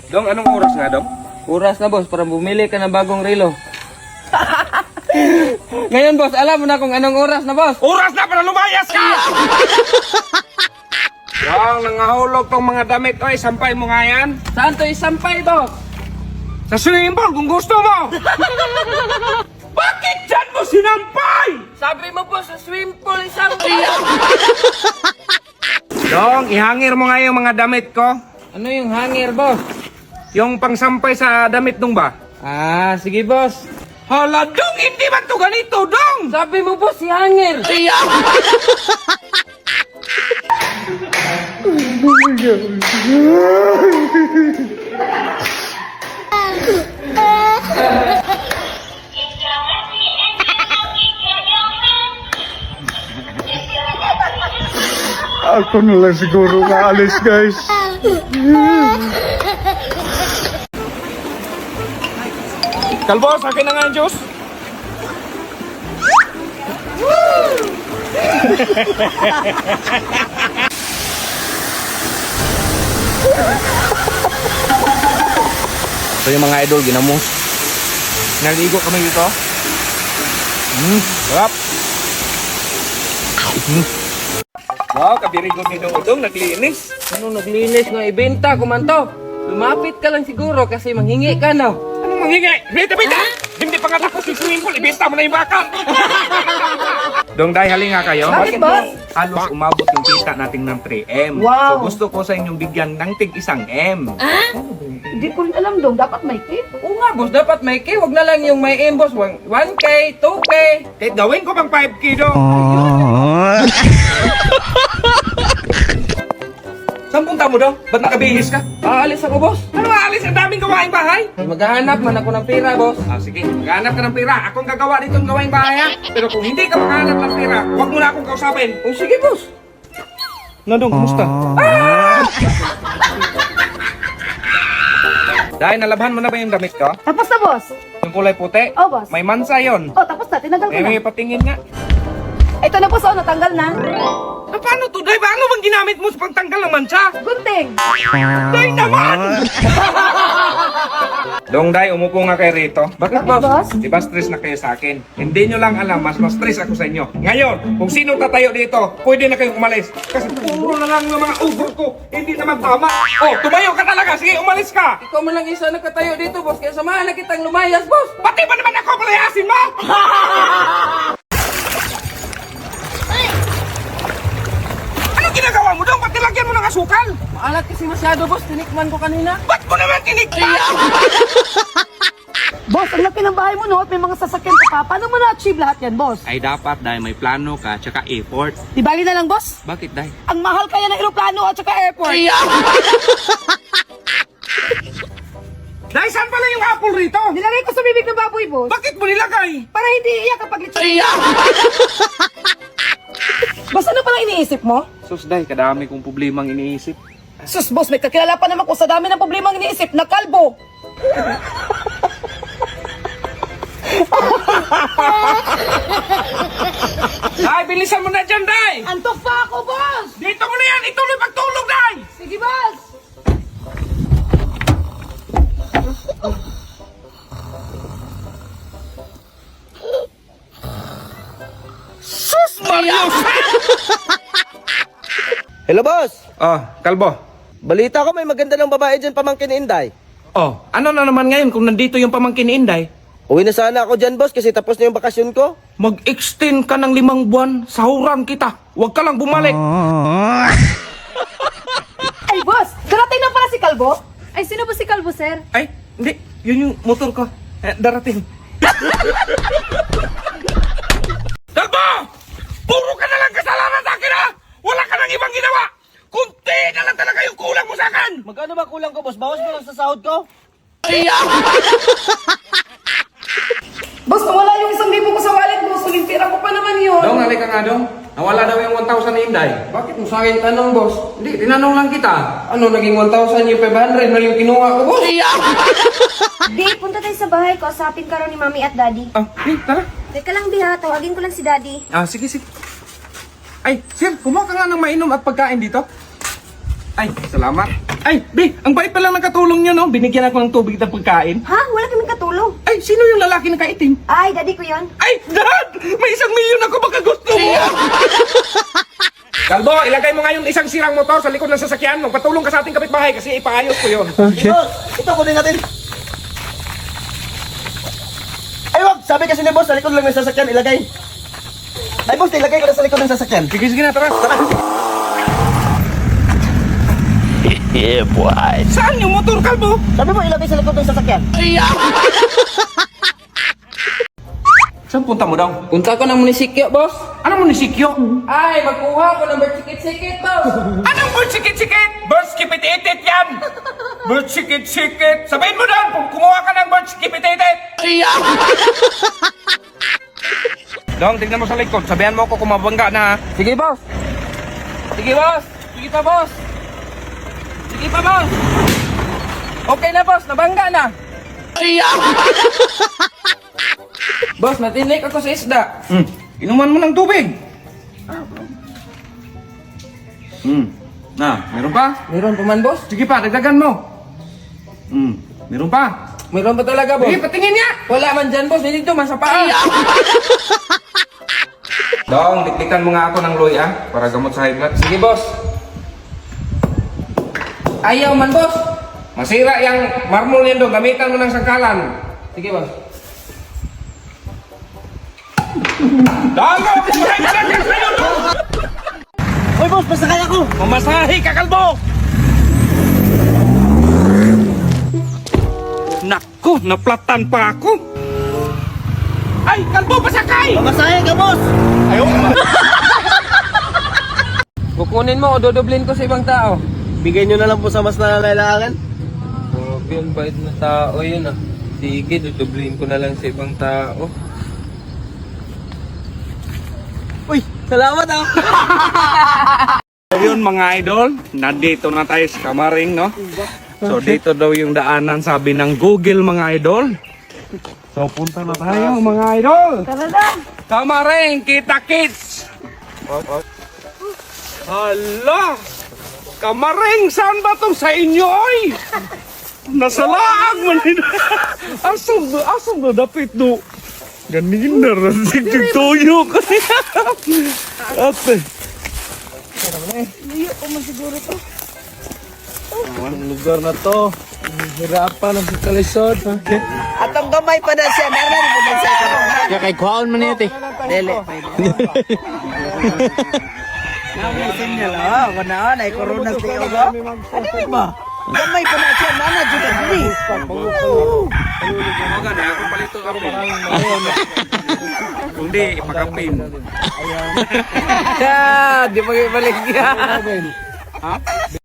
Dong, anong oras nga, Dong? Oras na, boss, para bumili ka ng bagong relo. Ngayon, boss, alam mo na kung anong oras na, boss. Oras na para lumayas ka! Dong, nangahulog tong mga damit. Oy, sampay mo nga yan. Saan to isampay, boss? Sa swimming pool kung gusto mo. Bakit dyan mo sinampay? Sabi mo, boss, sa swim pool isampay. Dong, ihangir mo nga yung mga damit ko. Ano yung hanger, boss? Yung pangsampay sa damit nung ba? Ah, sige, boss. Hala, Dong, hindi ba to ganito, Dong? Sabi mo, boss, si hanger. Ako na lang siguro maalis, guys. Kalbo, sa akin na nga yung juice. So yung mga idol, ginamos. Naligo kami dito. Sarap. Wow, kabirigo ni Dodong, naglinis. Ano naglinis ng ibenta, kumanto? Lumapit ka lang siguro kasi manghingi ka, no? Anong manghingi? Bita! Hindi pa nga tapos yung swimming pool, ibenta mo na yung baka. Dong, dahil halinga kayo. Bakit, boss? Halos umabot yung kita natin ng 3M. Wow. So gusto ko sa inyong bigyan ng tig 1M. Hindi ko rin alam dong, dapat may tip. Oo nga, boss, dapat may K. Huwag na lang yung may M, boss. 1K, 2K. Kahit gawin ko pang 5K, Dong. Saan punta mo, Dong? Ba't nakabihis ka? Aalis ako, boss. Ano aalis? Ang daming gawaing bahay. Maghahanap man ako ng pera, boss. Ah, sige, maghanap ka ng pera. Akong gagawa dito ng gawaing bahay, ha? Pero kung hindi ka maghanap ng pera, huwag mo na akong kausapin. Oh, sige, boss. Nandong, kumusta? Dahil nalabhan mo na ba yung damit ko? Tapos na, boss. Yung kulay puti? Oh, boss. May mansa yon. Oh, tapos na, tinanggal ko Eh, na. may patingin nga. Ito na, boss, oh, natanggal na. Ah, paano to, Day? Paano bang ginamit mo sa pagtanggal ng mansa? Gunting. Day naman! Dong, Day, umupo nga kayo rito. Bakit, Bakit, boss? Di ba stress na kayo sa akin? Hindi nyo lang alam, mas stress ako sa inyo. Ngayon, kung sino tatayo dito, pwede na kayong umalis. Kasi puro na lang ng mga ugot ko, hindi naman tama. Oh, tumayo ka talaga. Sige, umalis ka. Ikaw man lang isa nakatayo dito, boss. Kaya samahan na kitang lumayas, boss. Pati ba naman ako palayasin mo? Anong ginagawa mo doon? Ba't nilagyan mo ng asukal? Maalat kasi masyado, boss. Tinikman ko kanina. Ba't mo naman tinikman? Boss, ang laki ng bahay mo, no? At may mga sasakyan ka pa. Paano mo na-achieve lahat yan, boss? Ay dapat dahil may plano ka, tsaka effort. Di bali na lang, boss? Bakit dahil? Ang mahal kaya ng aeroplano at saka airport. Dahil saan pala yung apple rito? Nilagay ko sa bibig ng baboy, boss. Bakit mo nilagay? Para hindi iiyak kapag lechon. Boss, ano palang iniisip mo? Sus, dahil kadami kong problemang iniisip. Sus, boss, may kakilala pa naman ko sa dami ng problema ang iniisip na kalbo. Dahil bilisan mo na dyan, Day! Antok pa ako, boss! Dito mo na yan! Ituloy pagtulog, Day! Sige, boss! Sus, Marius! Hello, boss! Oh, Kalbo. Balita ko may maganda ng babae dyan pamangkin ni Inday. Oh, ano na naman ngayon kung nandito yung pamangkin ni Inday? Uwi na sana ako dyan, boss, kasi tapos na yung bakasyon ko. Mag-extend ka ng 5 buwan, sahuran kita. Huwag ka lang bumalik. Ay, boss! Darating na pala si Kalbo? Ay, sino ba si Kalbo, sir? Ay, hindi. Yun yung motor ko. Darating. Kalbo! Puro ka na lang kasalanan sa akin, ha? Wala ka nang ibang ginawa. Kunti na lang talaga yung kulang mo sa akin. Magkano ba kulang ko, boss? Bawas mo lang sa sahod ko. Boss, nawala yung 1,000 ko sa wallet, boss. Uling pera ko pa naman yun. Dong, halika nga, Dong. Nawala daw yung 1,000 ni Inday. Bakit mo sa akin tanong, boss? Hindi, tinanong lang kita. Ano, naging 1,000 yung 500 na yung kinuha ko, boss? Di, punta tayo sa bahay ko. Usapin ka raw ni Mami at Daddy. Ah, tara. Teka lang, Di, ha. Tawagin ko lang si Daddy. Ah, sige, sige. Ay, sir, kumuha ka nga ng mainom at pagkain dito. Ay, salamat. Ay, Be, ang bait pala ng katulong nyo, no? Binigyan ako ng tubig at pagkain. Ha? Wala kaming katulong. Ay, sino yung lalaki na kaitim? Ay, daddy ko yon. Ay, Dad! May 1 milyon ako, baka gusto mo! Kalbo, ilagay mo nga yung isang sirang motor sa likod ng sasakyan. Magpatulong ka sa ating kapitbahay kasi ipaayos ko yun. Okay. Boss, ito kunin natin. Ay, wag! Sabi kasi ni boss, sa likod lang ng sasakyan, ilagay. Ay, boss, ilagay ko na sa likod ng sasakyan. Sige, sige na, tara. Tara. Saan yung motor, Kalbo? Sabi mo, ilagay sa likod ng sasakyan. Saan punta mo daw? Punta ko ng munisipyo, boss. Ano munisipyo? Ay, magkuha ko ng bersikit-sikit, boss. Anong bird sikit-sikit? Bird skipit-itit yan! Bird sikit-sikit! Sabihin mo doon kung kumuha ka ng bird skipit-itit! Dong, tignan mo sa likod. Sabihan mo ako kung mabangga na. Sige, boss. Sige, boss. Sige pa, boss. Sige pa, boss. Okay na, boss. Nabangga na. Boss, natinik ako sa isda. Inuman mo ng tubig. Na, meron pa? Meron pa man, boss? Sige pa, dagdagan mo. Meron pa? Meron pa talaga, boss? Sige, patingin niya! Wala man dyan, boss. Dito man sa paa. Dong, dikdikan mo nga ako ng loya para gamot sa high blood. Sige, boss. Ayaw man, boss. Masira yung marmol yan dong, gamitan mo ng sangkalan. Sige, boss. Dong, kumain ka lang sa'yo, Dong! Uy, boss, pasakay ako. Mamasahe ka, Kalbo! Naku, naplatan pa ako. Ay, Kalbo, pasakay! Pamasahe ka, boss. Ayaw ka. Kukunin mo o dodoblin ko sa ibang tao. Bigay nyo na lang po sa mas nangangailangan. Grabe, ang bait na tao yun ah. Sige, dodoblin ko na lang sa ibang tao. Uy, salamat ah. Ayun mga idol, nandito na tayo sa Kamaring, no? So dito daw yung daanan, sabi ng Google mga idol. So punta na tayo mga idol. Kamaring, kita kids. Hala! Kamaring, saan ba to sa inyo oy? Nasa laag man yun. Asam na dapit do. Ganina, rasig tuyo ko. Ate. Ang lugar na to. Hirapan ang kalisod. Atong gamay pa na siya. Naran mo na siya. Kaya kay kuhaon man ito eh. Dele. Namin sinyal ah. Wala na. Corona sa iyo ba? Ano ba? Gamay pa na siya. Nana, dito dili. Ako palito ka Hindi, ipagapin. Di magibalik yan.